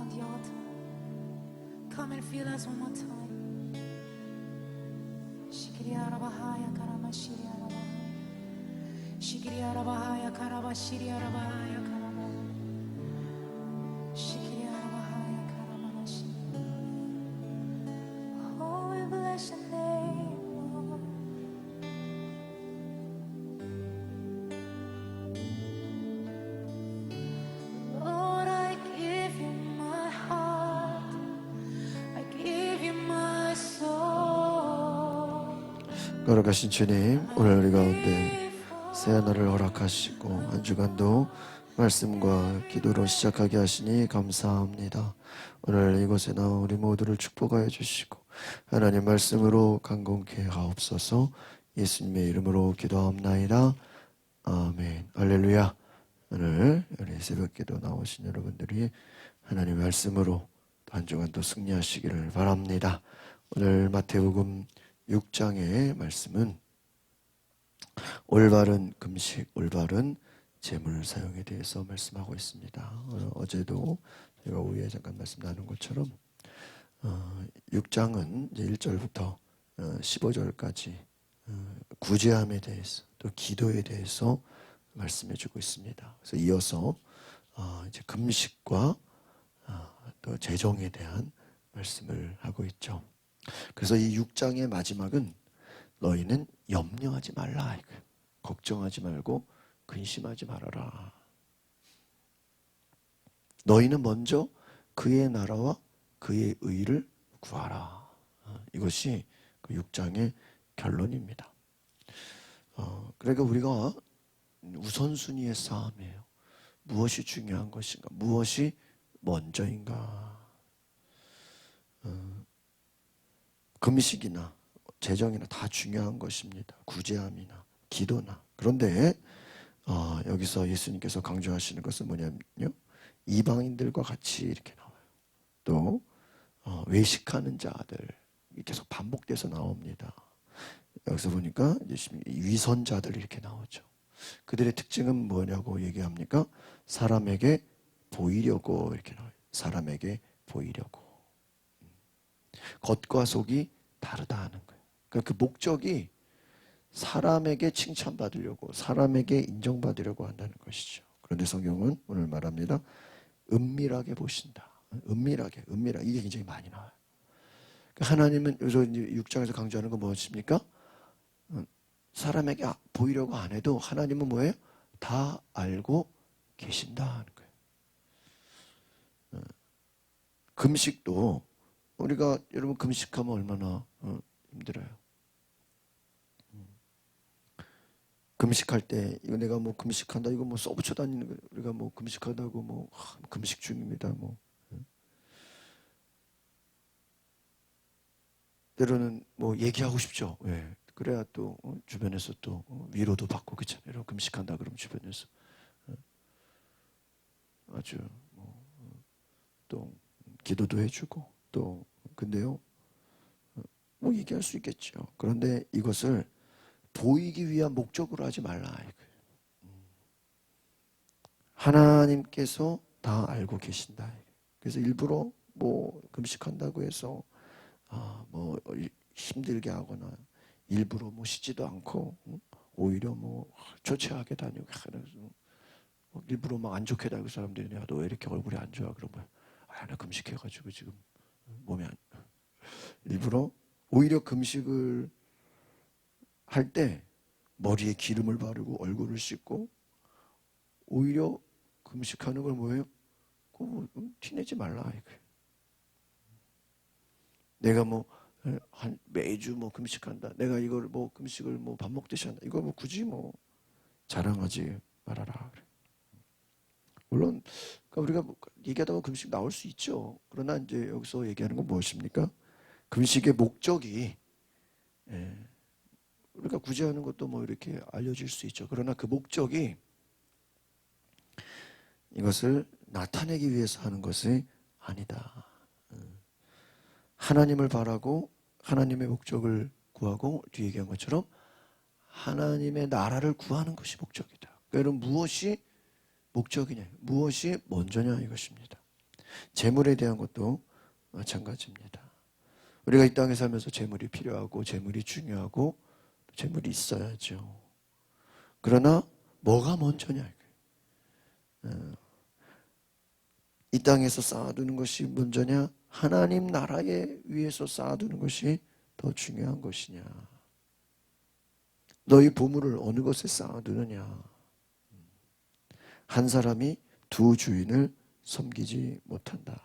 on the altar. Come and feel us one more time. Shikiriara Bahaya Karama Shiriara Bahaya. Shikiriara Bahaya Karaba Shiriara Bahaya Karaba. Shikiriara Bahaya Karama Shiriara. Oh, we bless your name, Lord. Lord, I give you my heart. I give you my soul. 거룩하신 주님, 오늘 우리 가운데 새 하늘을 허락하시고 한 주간도 말씀과 기도로 시작하게 하시니 감사합니다. 오늘 이곳에 나온 우리 모두를 축복하여 주시고 하나님 말씀으로 강건케 하옵소서. 예수님의 이름으로 기도하옵나이다. 아멘. 할렐루야. 오늘 우리 새벽기도 나오신 여러분들이 하나님 말씀으로 한 주간도 승리하시기를 바랍니다. 오늘 마태복음 6장의 말씀은 올바른 금식, 올바른 재물 사용에 대해서 말씀하고 있습니다. 어제도 제가 오후에 잠깐 말씀 나눈 것처럼 6장은 이제 1절부터 15절까지 구제함에 대해서 또 기도에 대해서 말씀해 주고 있습니다. 그래서 이어서 이제 금식과 또 재정에 대한 말씀을 하고 있죠. 그래서 이 6장의 마지막은 너희는 염려하지 말라. 걱정하지 말고 근심하지 말아라. 너희는 먼저 그의 나라와 그의 의를 구하라. 이것이 그 6장의 결론입니다. 그러니까 우리가 우선순위의 싸움이에요. 무엇이 중요한 것인가? 무엇이 먼저인가? 금식이나 재정이나 다 중요한 것입니다. 구제함이나 기도나. 그런데 여기서 예수님께서 강조하시는 것은 뭐냐면요, 이방인들과 같이 이렇게 나와요. 또 외식하는 자들 계속 반복돼서 나옵니다. 여기서 보니까 위선자들 이렇게 나오죠. 그들의 특징은 뭐냐고 얘기합니까? 사람에게 보이려고 이렇게 나와요. 사람에게 보이려고. 겉과 속이 다르다 하는 거예요. 그러니까 그 목적이 사람에게 칭찬받으려고, 사람에게 인정받으려고 한다는 것이죠. 그런데 성경은 오늘 말합니다. 은밀하게 보신다. 은밀하게. 이게 굉장히 많이 나와요. 그러니까 하나님은 여기서 6장에서 강조하는 건 무엇입니까? 사람에게 보이려고 안 해도 하나님은 뭐예요? 다 알고 계신다 하는 거예요. 금식도 우리가 여러분 금식하면 얼마나 힘들어요. 금식할 때 이거 내가 뭐 금식한다 이거 뭐 써붙여 다니는 거예요. 우리가 뭐 금식하다고 뭐 금식 중입니다 뭐. 때로는 뭐 얘기하고 싶죠. 왜? 그래야 또 주변에서 또 위로도 받고 그렇잖아요. 여러분 금식한다 그러면 주변에서 아주 또 기도도 해주고 또 근데요 뭐 얘기할 수 있겠죠. 그런데 이것을 보이기 위한 목적으로 하지 말라. 하나님께서 다 알고 계신다. 그래서 일부러 뭐 금식한다고 해서 뭐 힘들게 하거나 일부러 뭐 쉬지도 않고 오히려 뭐 초췌하게 다니고 일부러 막 안 좋게 다니고 사람들이 야, 너 왜 이렇게 얼굴이 안 좋아? 그러면 나 금식해가지고 지금 몸이 안 일부러 오히려 금식을 할 때 머리에 기름을 바르고 얼굴을 씻고 오히려 금식하는 걸 뭐예요? 티내지 말라 이거예요. 내가 뭐 매주 뭐 금식한다. 내가 이걸 뭐 금식을 뭐 밥 먹듯이 한다. 이거 뭐 굳이 뭐 자랑하지 말아라. 물론 우리가 뭐 얘기하다 보면 금식 나올 수 있죠. 그러나 이제 여기서 얘기하는 건 무엇입니까? 금식의 목적이 우리가 구제하는 것도 뭐 이렇게 알려질 수 있죠. 그러나 그 목적이 이것을 나타내기 위해서 하는 것이 아니다. 하나님을 바라고 하나님의 목적을 구하고 뒤에 얘기한 것처럼 하나님의 나라를 구하는 것이 목적이다. 그러니까 무엇이 목적이냐, 무엇이 먼저냐 이것입니다. 재물에 대한 것도 마찬가지입니다. 우리가 이 땅에 살면서 재물이 필요하고 재물이 중요하고 재물이 있어야죠. 그러나 뭐가 먼저냐? 이 땅에서 쌓아두는 것이 먼저냐? 하나님 나라에 위해서 쌓아두는 것이 더 중요한 것이냐? 너희 보물을 어느 것에 쌓아두느냐? 한 사람이 두 주인을 섬기지 못한다.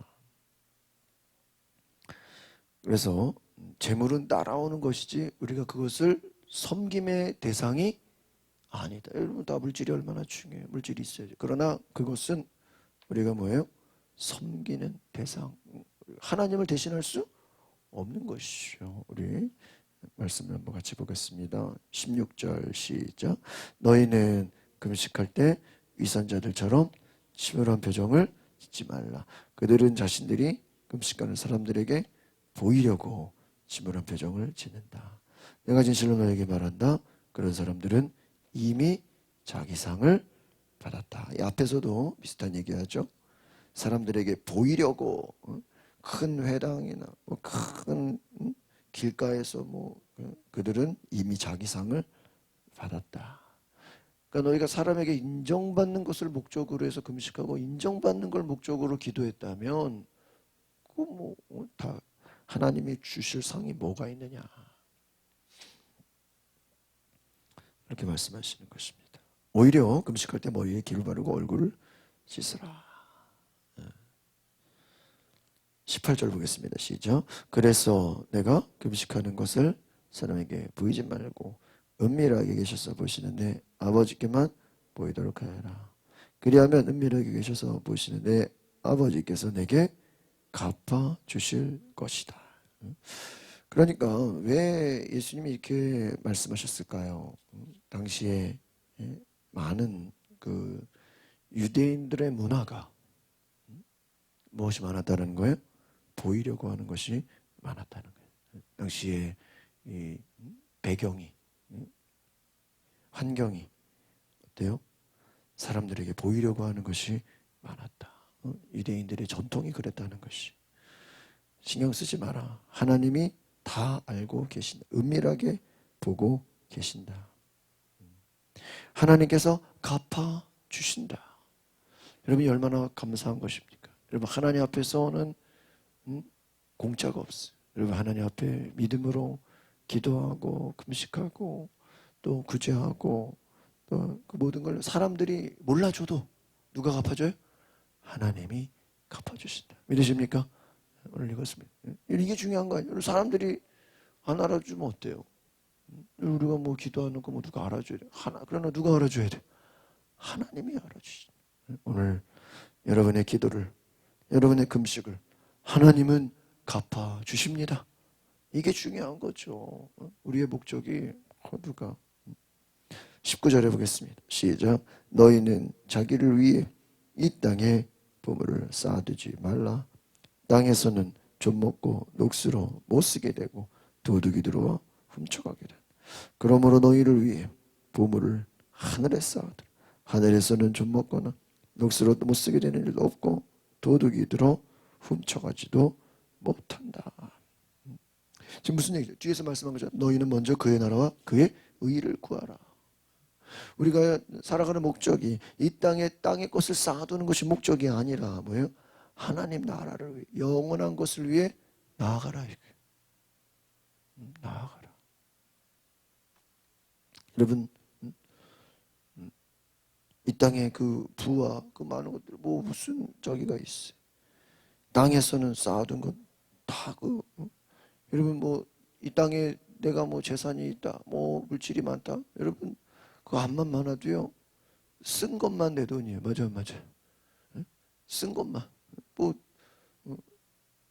그래서 재물은 따라오는 것이지 우리가 그것을 섬김의 대상이 아니다. 여러분 다 물질이 얼마나 중요해요. 물질이 있어야죠. 그러나 그것은 우리가 뭐예요? 섬기는 대상. 하나님을 대신할 수 없는 것이죠. 우리 말씀을 한번 같이 보겠습니다. 16절 시작. 너희는 금식할 때 위선자들처럼 치밀한 표정을 짓지 말라. 그들은 자신들이 금식하는 사람들에게 보이려고 치밀한 표정을 짓는다. 내가 진실로 너에게 말한다. 그런 사람들은 이미 자기 상을 받았다. 이 앞에서도 비슷한 얘기하죠. 사람들에게 보이려고 큰 회당이나 큰 길가에서 그들은 이미 자기 상을 받았다. 그러니까 너희가 사람에게 인정받는 것을 목적으로 해서 금식하고 인정받는 걸 목적으로 기도했다면 그 다 하나님이 주실 상이 뭐가 있느냐? 이렇게 말씀하시는 것입니다. 오히려 금식할 때 머리에 기를 바르고 얼굴을 씻으라. 18절 보겠습니다. 시작. 그래서 내가 금식하는 것을 사람에게 보이지 말고 은밀하게 계셔서 보시는 내 아버지께만 보이도록 하여라. 그리하면 은밀하게 계셔서 보시는 내 아버지께서 내게 갚아 주실 것이다. 그러니까 왜 예수님이 이렇게 말씀하셨을까요? 당시에 많은 그 유대인들의 문화가 무엇이 많았다는 거예요? 보이려고 하는 것이 많았다는 거예요. 당시에 이 배경이, 환경이 어때요? 사람들에게 보이려고 하는 것이 많았다. 유대인들의 전통이 그랬다는 것이. 신경 쓰지 마라. 하나님이 다 알고 계신다. 은밀하게 보고 계신다. 하나님께서 갚아 주신다. 여러분이 얼마나 감사한 것입니까? 여러분 하나님 앞에서는 공짜가 없어요. 여러분 하나님 앞에 믿음으로 기도하고 금식하고 또 구제하고 또 그 모든 걸 사람들이 몰라줘도 누가 갚아줘요? 하나님이 갚아주신다. 믿으십니까? 오늘 읽었습니다. 이게 중요한 거예요. 사람들이 안 알아주면 어때요? 우리가 기도하는 거 누가 알아줘야 돼? 그러나 누가 알아줘야 돼? 하나님이 알아주신다. 오늘 여러분의 기도를, 여러분의 금식을 하나님은 갚아 주십니다. 이게 중요한 거죠. 우리의 목적이 누가 19절에 보겠습니다. 시작. 너희는 자기를 위해 이 땅에 보물을 쌓아두지 말라. 땅에서는 좀 먹고 녹수로 못 쓰게 되고 도둑이 들어와 훔쳐가게 된다. 그러므로 너희를 위해 보물을 하늘에 쌓아두라. 하늘에서는 좀 먹거나 녹수로 못 쓰게 되는 일도 없고 도둑이 들어 훔쳐가지도 못한다. 지금 무슨 얘기죠? 뒤에서 말씀한 거죠. 너희는 먼저 그의 나라와 그의 의를 구하라. 우리가 살아가는 목적이 이 땅의 것을 쌓아두는 것이 목적이 아니라 뭐예요? 하나님 나라를 위해, 영원한 것을 위해 나아가라. 나아가라. 여러분, 이 땅에 그 부와 그 많은 것들 무슨 저기가 있어요. 땅에서는 쌓아둔 건 다 여러분 이 땅에 내가 재산이 있다, 물질이 많다. 여러분 그 암만 많아도요 쓴 것만 내 돈이에요. 맞아요. 쓴 것만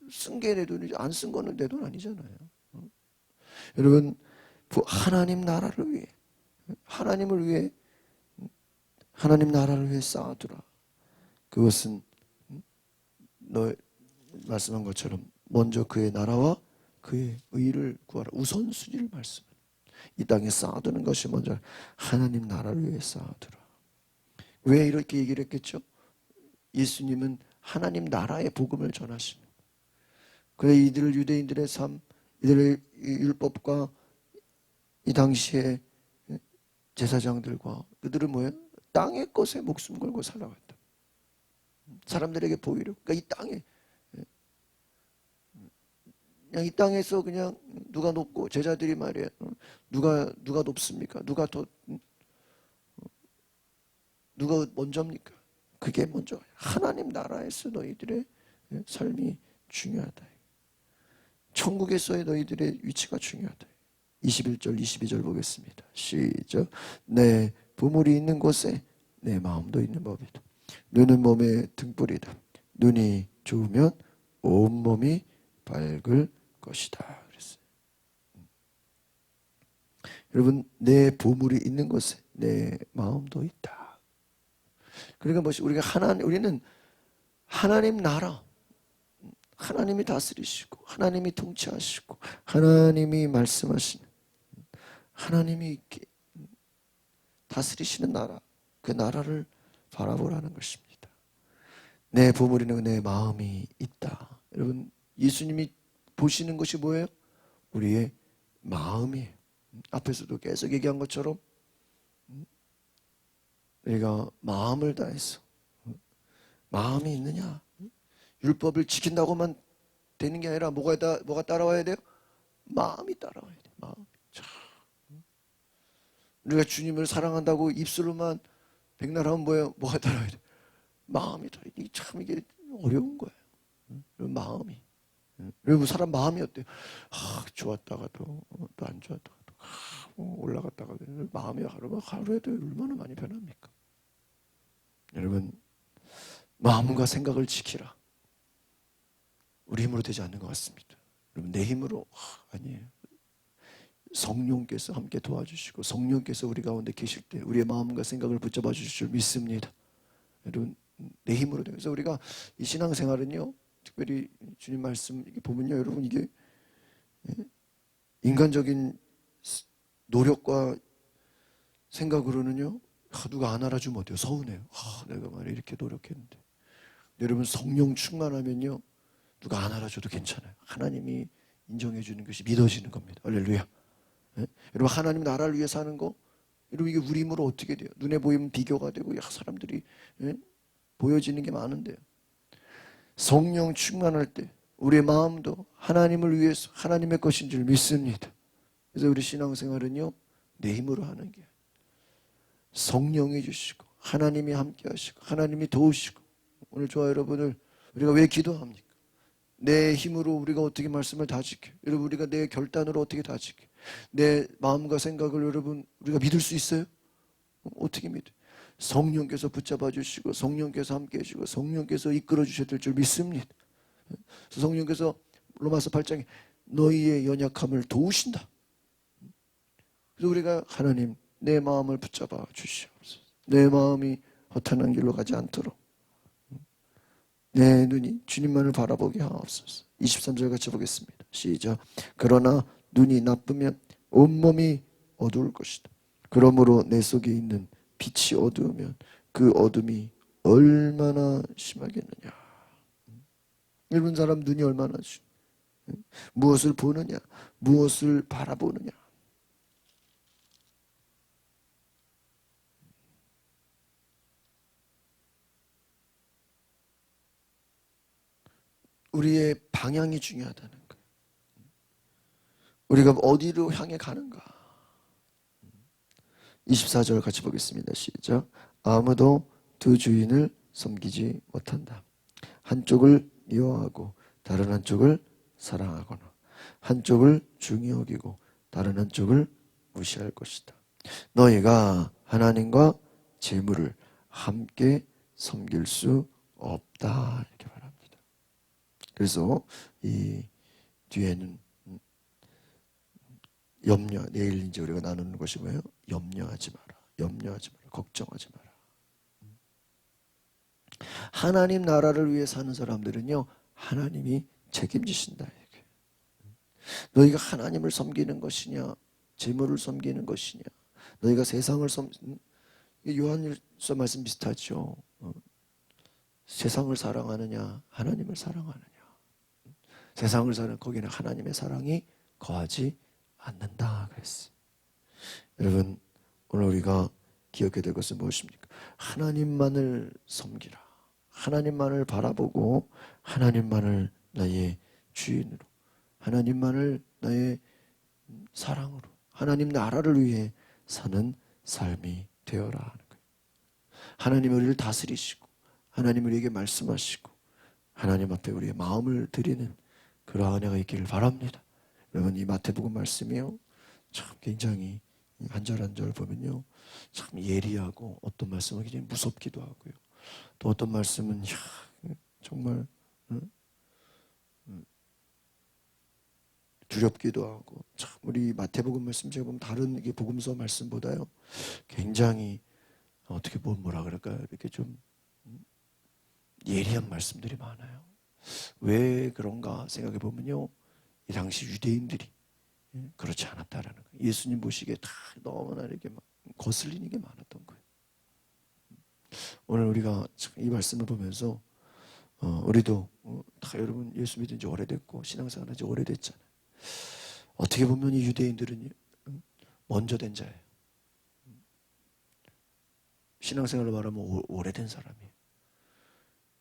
쓴 게 내 돈이지 안 쓴 거는 내 돈 아니잖아요. 여러분 하나님 나라를 위해 하나님 나라를 위해 쌓아두라. 그것은 너 말씀한 것처럼 먼저 그의 나라와 그의 의를 구하라. 우선순위를 말씀해. 이 땅에 쌓아두는 것이 먼저 하나님 나라를 위해 쌓아두라. 왜 이렇게 얘기를 했겠죠? 예수님은 하나님 나라의 복음을 전하시는. 그래 이들을 유대인들의 삶, 이들의 율법과 이 당시에 제사장들과 그들은 뭐예요? 땅의 것에 목숨 걸고 살아갔다. 사람들에게 보이려고. 그러니까 이 땅에 그냥 이 땅에서 그냥 누가 높고 제자들이 말이에요. 누가 높습니까? 누가 먼저입니까? 그게 먼저. 하나님 나라에서 너희들의 삶이 중요하다. 천국에서의 너희들의 위치가 중요하다. 21절 22절 보겠습니다. 시작. 내 보물이 있는 곳에 내 마음도 있는 법이다. 눈은 몸의 등불이다. 눈이 좋으면 온몸이 밝을 것이다. 그랬어요. 여러분, 내 보물이 있는 곳에 내 마음도 있다. 그러니까 우리는 하나님 나라, 하나님이 다스리시고 하나님이 통치하시고 하나님이 말씀하시는, 하나님이 다스리시는 나라, 그 나라를 바라보라는 것입니다. 내 보물이는 내 마음이 있다. 여러분, 예수님이 보시는 것이 뭐예요? 우리의 마음이에요. 앞에서도 계속 얘기한 것처럼 우리가 마음을 다해서, 마음이 있느냐? 율법을 지킨다고만 되는 게 아니라 뭐가 따라와야 돼요? 마음이 따라와야 돼요. 마음. 우리가 주님을 사랑한다고 입술로만 백날하면 뭐예요? 뭐가 따라와야 돼요? 마음이 따라와야 돼요. 이게 어려운 거예요. 마음이. 여러분, 사람 마음이 어때요? 좋았다가도 또 안 좋았다가도 올라갔다가도 마음이 하루에도 얼마나 많이 변합니까? 여러분, 마음과 생각을 지키라. 우리 힘으로 되지 않는 것 같습니다. 여러분, 내 힘으로 아니에요. 성령께서 함께 도와주시고 성령께서 우리 가운데 계실 때 우리의 마음과 생각을 붙잡아 주실 줄 믿습니다. 여러분, 내 힘으로 돼요. 그래서 우리가 이 신앙생활은요, 특별히 주님 말씀 보면요, 여러분, 이게 인간적인 노력과 생각으로는요, 누가 안 알아주면 어때요? 서운해요. 내가 말이야 이렇게 노력했는데. 여러분, 성령 충만하면요, 누가 안 알아줘도 괜찮아요. 하나님이 인정해 주는 것이 믿어지는 겁니다. 할렐루야. 여러분, 하나님 나라를 위해 사는 거, 여러분, 이게 우리 힘으로 어떻게 돼요? 눈에 보이면 비교가 되고 사람들이 보여지는 게 많은데요. 성령 충만할 때 우리의 마음도 하나님을 위해서 하나님의 것인 줄 믿습니다. 그래서 우리 신앙생활은요, 내 힘으로 하는 게 성령이 주시고 하나님이 함께 하시고 하나님이 도우시고. 오늘 저와 여러분을 우리가 왜 기도합니까? 내 힘으로 우리가 어떻게 말씀을 다 지켜? 여러분, 우리가 내 결단으로 어떻게 다 지켜? 내 마음과 생각을 여러분 우리가 믿을 수 있어요? 어떻게 믿어요? 성령께서 붙잡아 주시고 성령께서 함께 해주시고 성령께서 이끌어 주셔야 될 줄 믿습니다. 성령께서 로마서 8장에 너희의 연약함을 도우신다. 그래서 우리가 하나님, 내 마음을 붙잡아 주시옵소서. 내 마음이 허탄한 길로 가지 않도록 내 눈이 주님만을 바라보게 하옵소서. 23절 같이 보겠습니다. 시작. 그러나 눈이 나쁘면 온몸이 어두울 것이다. 그러므로 내 속에 있는 빛이 어두우면 그 어둠이 얼마나 심하겠느냐. 여러분, 사람 눈이 얼마나 무엇을 보느냐, 무엇을 바라보느냐. 우리의 방향이 중요하다는 거예요. 우리가 어디로 향해 가는가. 24절 같이 보겠습니다. 시작. 아무도 두 주인을 섬기지 못한다. 한쪽을 미워하고 다른 한쪽을 사랑하거나 한쪽을 중히 여기고 다른 한쪽을 무시할 것이다. 너희가 하나님과 재물을 함께 섬길 수 없다. 이렇게 말합니다. 그래서 이 뒤에는 내일 이제 우리가 나누는 것이 뭐예요? 염려하지 마라. 염려하지 마라. 걱정하지 마라. 하나님 나라를 위해 사는 사람들은요, 하나님이 책임지신다. 이게. 너희가 하나님을 섬기는 것이냐, 재물을 섬기는 것이냐, 너희가 세상을 요한일서 말씀 비슷하죠. 세상을 사랑하느냐 하나님을 사랑하느냐. 세상을 사는 거기는 하나님의 사랑이 거하지 않는다 그랬어요. 여러분 오늘 우리가 기억해야 될 것은 무엇입니까? 하나님만을 섬기라. 하나님만을 바라보고 하나님만을 나의 주인으로, 하나님만을 나의 사랑으로, 하나님 나라를 위해 사는 삶이 되어라 하는 거예요. 하나님 우리를 다스리시고 하나님 우리에게 말씀하시고 하나님 앞에 우리의 마음을 드리는 그러한 은혜가 있기를 바랍니다. 여러분 이 마태복음 말씀이요 참 굉장히 한 절 한 절 보면요 참 예리하고 어떤 말씀은 굉장히 무섭기도 하고요. 또 어떤 말씀은 정말 두렵기도 하고 참 우리 마태복음 말씀 제가 보면 다른 이게 복음서 말씀보다요 굉장히 어떻게 보면 뭐라 그럴까요? 이렇게 좀 예리한 말씀들이 많아요. 왜 그런가 생각해 보면요 이 당시 유대인들이 그렇지 않았다라는 거예요. 예수님 보시기에 다 너무나 이렇게 막 거슬리는 게 많았던 거예요. 오늘 우리가 이 말씀을 보면서 우리도 다 여러분 예수 믿은 지 오래됐고 신앙생활 한 지 오래됐잖아요. 어떻게 보면 이 유대인들은 먼저 된 자예요. 신앙생활로 말하면 오래된 사람이에요.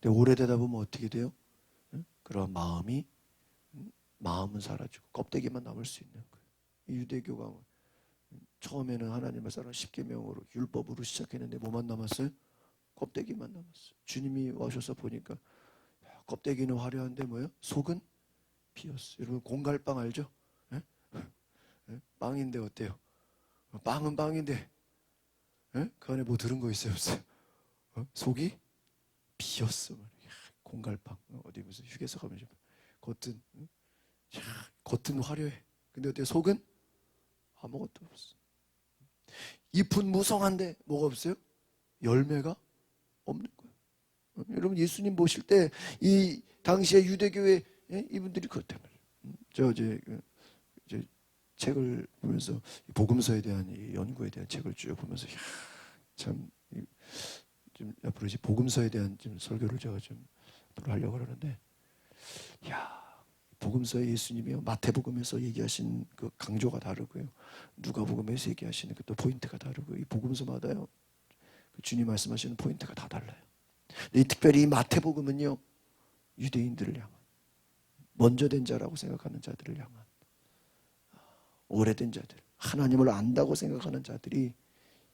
근데 오래되다 보면 어떻게 돼요? 그런 마음은 사라지고 껍데기만 남을 수 있는 거예요. 이 유대교가 처음에는 하나님의 사랑 10계명으로 율법으로 시작했는데 뭐만 남았어요? 껍데기만 남았어요. 주님이 오셔서 보니까 껍데기는 화려한데 뭐예요? 속은 비었어요. 여러분 공갈빵 알죠? 에? 에? 빵인데 어때요? 빵은 빵인데 에? 그 안에 뭐 들은 거 있어요? 없어요? 속이 비었어. 공갈빵 어디 무슨 휴게소 가면 겉은 겉은 화려해. 근데 어때요? 속은 아무것도 없어. 잎은 무성한데 뭐가 없어요? 열매가 없는 거예요. 여러분 예수님 보실 때 이 당시의 유대교회 이분들이 그것 때문에 저 책을 보면서 복음서에 대한 이 연구에 대한 책을 쭉 보면서 참 좀 앞으로 이제 복음서에 대한 좀 설교를 제가 좀 앞으로 하려고 그러는데 복음서에 예수님이요 마태복음에서 얘기하신 그 강조가 다르고요 누가복음에서 얘기하시는 그 또 포인트가 다르고 이 복음서마다요 그 주님 말씀하시는 포인트가 다 달라요. 이 특별히 이 마태복음은요 유대인들을 향한 먼저 된 자라고 생각하는 자들을 향한 오래된 자들 하나님을 안다고 생각하는 자들이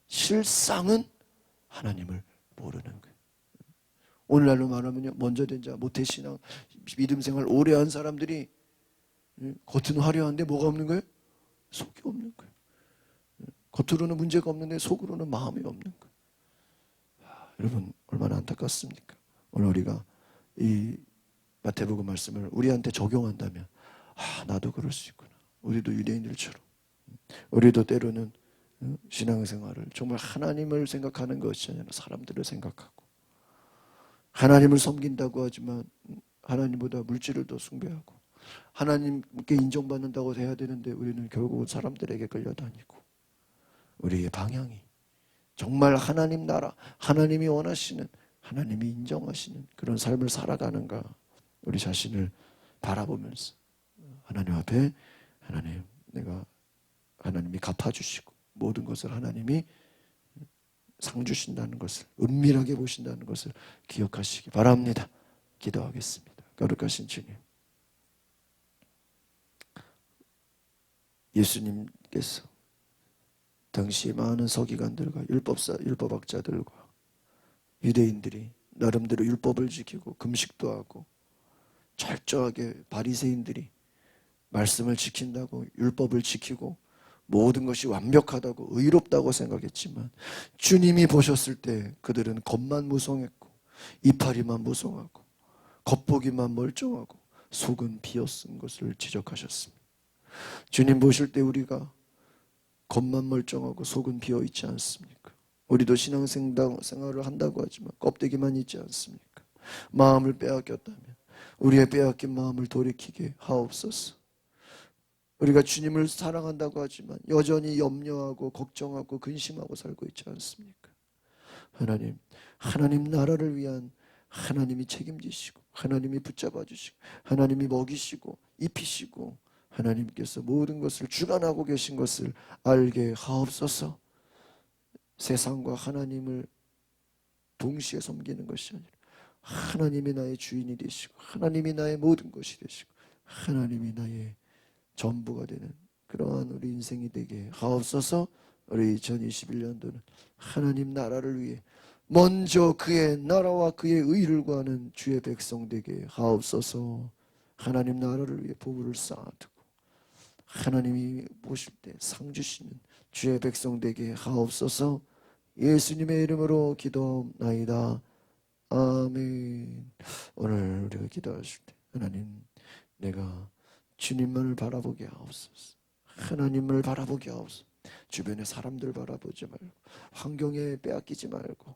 실상은 하나님을 모르는 거예요. 오늘날로 말하면요 먼저 된 자 모태신앙 믿음 생활 오래 한 사람들이 겉은 화려한데 뭐가 없는 거예요? 속이 없는 거예요. 겉으로는 문제가 없는데 속으로는 마음이 없는 거예요. 여러분 얼마나 안타깝습니까? 오늘 우리가 이 마태복음 말씀을 우리한테 적용한다면 나도 그럴 수 있구나. 우리도 유대인들처럼 우리도 때로는 신앙생활을 정말 하나님을 생각하는 것이 아니라 사람들을 생각하고 하나님을 섬긴다고 하지만 하나님보다 물질을 더 숭배하고 하나님께 인정받는다고 해야 되는데 우리는 결국 사람들에게 끌려다니고 우리의 방향이 정말 하나님 나라 하나님이 원하시는 하나님이 인정하시는 그런 삶을 살아가는가 우리 자신을 바라보면서 하나님 앞에 하나님 내가 하나님이 갚아주시고 모든 것을 하나님이 상 주신다는 것을 은밀하게 보신다는 것을 기억하시기 바랍니다. 기도하겠습니다. 거룩하신 주님 예수님께서 당시 많은 서기관들과 율법학자들과 유대인들이 나름대로 율법을 지키고 금식도 하고 철저하게 바리새인들이 말씀을 지킨다고 율법을 지키고 모든 것이 완벽하다고 의롭다고 생각했지만 주님이 보셨을 때 그들은 겉만 무성했고 이파리만 무성하고 겉보기만 멀쩡하고 속은 비어쓴 것을 지적하셨습니다. 주님 보실 때 우리가 겉만 멀쩡하고 속은 비어있지 않습니까? 우리도 신앙생활을 한다고 하지만 껍데기만 있지 않습니까? 마음을 빼앗겼다면 우리의 빼앗긴 마음을 돌이키게 하옵소서. 우리가 주님을 사랑한다고 하지만 여전히 염려하고 걱정하고 근심하고 살고 있지 않습니까? 하나님 나라를 위한 하나님이 책임지시고 하나님이 붙잡아 주시고 하나님이 먹이시고 입히시고 하나님께서 모든 것을 주관하고 계신 것을 알게 하옵소서. 세상과 하나님을 동시에 섬기는 것이 아니라 하나님이 나의 주인이 되시고 하나님이 나의 모든 것이 되시고 하나님이 나의 전부가 되는 그러한 우리 인생이 되게 하옵소서. 우리 2021년도는 하나님 나라를 위해 먼저 그의 나라와 그의 의를 구하는 주의 백성 되게 하옵소서. 하나님 나라를 위해 보물을 쌓아두고 하나님이 보실 때 상 주시는 주의 백성 되게 하옵소서. 예수님의 이름으로 기도하옵나이다. 아멘. 오늘 우리가 기도하실 때 하나님, 내가 주님만을 바라보게 하옵소서. 하나님을 바라보게 하옵소서. 주변의 사람들 바라보지 말고 환경에 빼앗기지 말고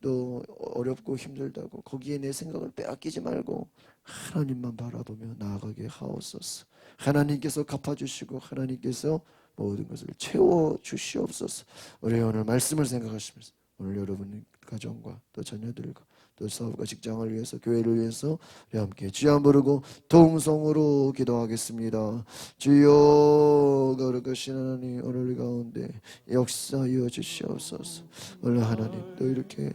또 어렵고 힘들다고 거기에 내 생각을 빼앗기지 말고 하나님만 바라보며 나아가게 하옵소서. 하나님께서 갚아주시고 하나님께서 모든 것을 채워주시옵소서. 우리 오늘 말씀을 생각하시면서 오늘 여러분 가정과 또 자녀들과 또 사업과 직장을 위해서 교회를 위해서 우리 함께 주여 부르고 동성으로 기도하겠습니다. 주여 거룩하신 하나님, 오늘 우리 가운데 역사하여 주시옵소서. 오늘 하나님 또 이렇게